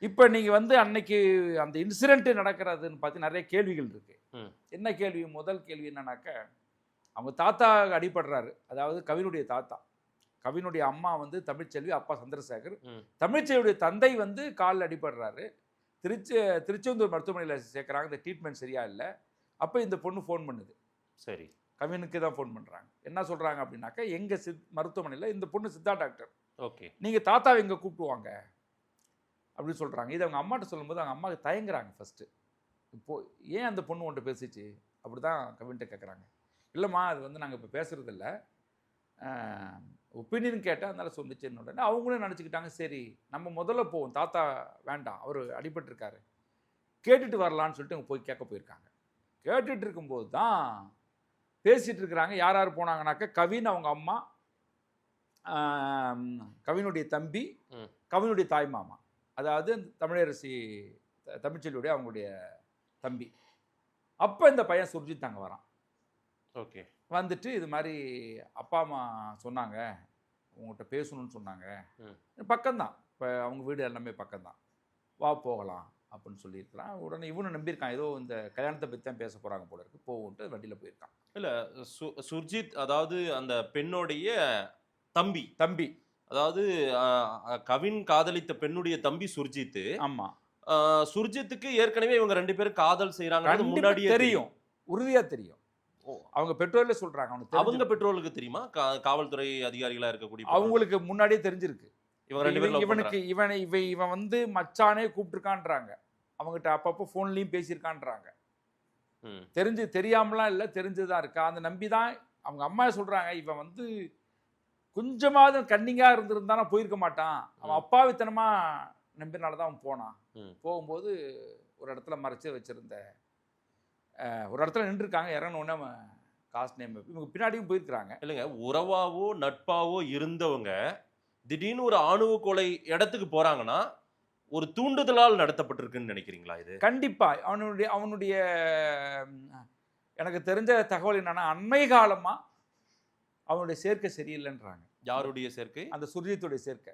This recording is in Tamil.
இப்போ நீங்கள் வந்து அன்னைக்கு அந்த இன்சிடென்ட் நடக்கிறதுன்னு பார்த்து நிறைய கேள்விகள் இருக்கு. என்ன கேள்வி? முதல் கேள்வி என்னன்னாக்க, அவங்க தாத்தா அடிபடுறாரு, அதாவது கவினுடைய தாத்தா. கவினுடைய அம்மா வந்து தமிழ்ச்செல்வி, அப்பா சந்திரசேகர். தமிழ்ச்செல்வியுடைய தந்தை வந்து காலில் அடிபடுறாரு. திருச்செந்தூர் மருத்துவமனையில் சேர்க்குறாங்க. இந்த ட்ரீட்மெண்ட் சரியா இல்லை. அப்போ இந்த பொண்ணு ஃபோன் பண்ணுது. சரி, கவினுக்கு தான் ஃபோன் பண்ணுறாங்க. என்ன சொல்கிறாங்க அப்படின்னாக்கா, எங்கள் மருத்துவமனையில் இந்த பொண்ணு சித்தா டாக்டர், ஓகே, நீங்கள் தாத்தாவை எங்கே கூப்பிட்டுவாங்க அப்படின்னு சொல்கிறாங்க. இது அவங்க அம்மாட்ட சொல்லும்போது அவங்க அம்மாவுக்கு தயங்குறாங்க ஃபஸ்ட்டு. இப்போது ஏன் அந்த பொண்ணு உன்ட்ட பேசிச்சு அப்படி தான் கவின்ட்ட கேட்குறாங்க. இல்லைம்மா, அது வந்து நாங்கள் இப்போ பேசுகிறதில்ல, ஒப்பீனியன் கேட்டால் அதனால் சொன்னிச்சுன்னு உடனே அவங்களும் நினச்சிக்கிட்டாங்க, சரி நம்ம முதல்ல போவோம், தாத்தா வேண்டாம், அவர் அடிபட்டிருக்காரு, கேட்டுட்டு வரலான்னு சொல்லிட்டு அவங்க போய் கேட்க போயிருக்காங்க. கேட்டுட்டு இருக்கும்போது தான் பேசிகிட்டு இருக்கிறாங்க. யார் யார் போனாங்கனாக்கா, கவின் அவங்க அம்மா, கவினுடைய தம்பி, கவினுடைய தாய் மாமா, அதாவது தமிழரசி தமிழ்ச்செல்வியுடைய அவங்களுடைய தம்பி. அப்போ இந்த பையன் சுர்ஜித் அங்கே வரான். ஓகே, வந்துட்டு இது மாதிரி அப்பா அம்மா சொன்னாங்க, உங்கள்கிட்ட பேசணும்னு சொன்னாங்க, பக்கம்தான், இப்போ அவங்க வீடு எல்லாமே பக்கம்தான், வா போகலாம் அப்படின்னு சொல்லியிருக்கிறான். உடனே இவனு நம்பியிருக்கான், ஏதோ இந்த கல்யாணத்தை பற்றி தான் பேச போகிறாங்க போல இருக்கு, போகும்ட்டு வண்டியில் போயிருக்கான். இல்லை, சுர்ஜித் அதாவது அந்த பெண்ணுடைய தம்பி, அதாவது கவின் காதலித்த பெண்ணுடைய தம்பி சுர்ஜித். ஆமா, சுர்ஜித்துக்கு ஏற்கனவே இவங்க ரெண்டு பேரும் காதல் செய்யறாங்க, முன்னாடியே தெரியும், உறுதியா தெரியும். அவங்க பெற்றோர்ல சொல்றாங்க. அவங்க பெற்றோருக்கு தெரியுமா? காவல்துறை அதிகாரிகளா இருக்கக்கூடிய அவங்களுக்கு முன்னாடியே தெரிஞ்சிருக்கு. இவங்க ரெண்டு பேரும் இவனுக்கு இவன் வந்து மச்சானே கூப்பிட்டுருக்கான்றாங்க. அவங்ககிட்ட அப்பப்போ ஃபோன்லையும் பேசியிருக்கான்றாங்க. தெரியாமலாம் இல்லை, தெரிஞ்சுதான் இருக்கா. அந்த நம்பிதான் அவங்க அம்மா சொல்றாங்க, இவன் வந்து கொஞ்சமாவது கன்னிங்கா இருந்திருந்தானா போயிருக்க மாட்டான், அவன் அப்பாவித்தனமா நம்பினால்தான் அவன் போனான். போகும்போது ஒரு இடத்துல மறைச்சு வச்சிருந்த ஒரு இடத்துல நின்றுருக்காங்க. இறங்கினோடனே காஸ்ட் நேம் இவங்க பின்னாடியும் போயிருக்கிறாங்க. இல்லைங்க, உறவாவோ நட்பாவோ இருந்தவங்க திடீர்னு ஒரு ஆணவ கொலை இடத்துக்கு போறாங்கன்னா ஒரு தூண்டுதலால் நடத்தப்பட்டிருக்குன்னு நினைக்கிறீங்களா? இது கண்டிப்பா அவனுடைய எனக்கு தெரிஞ்ச தகவல் என்னன்னா, அண்மை காலமா அவனுடைய சேர்க்கை சரியில்லைன்றாங்க. யாருடைய சேர்க்கை? அந்த சுர்ஜித்துடைய சேர்க்கை.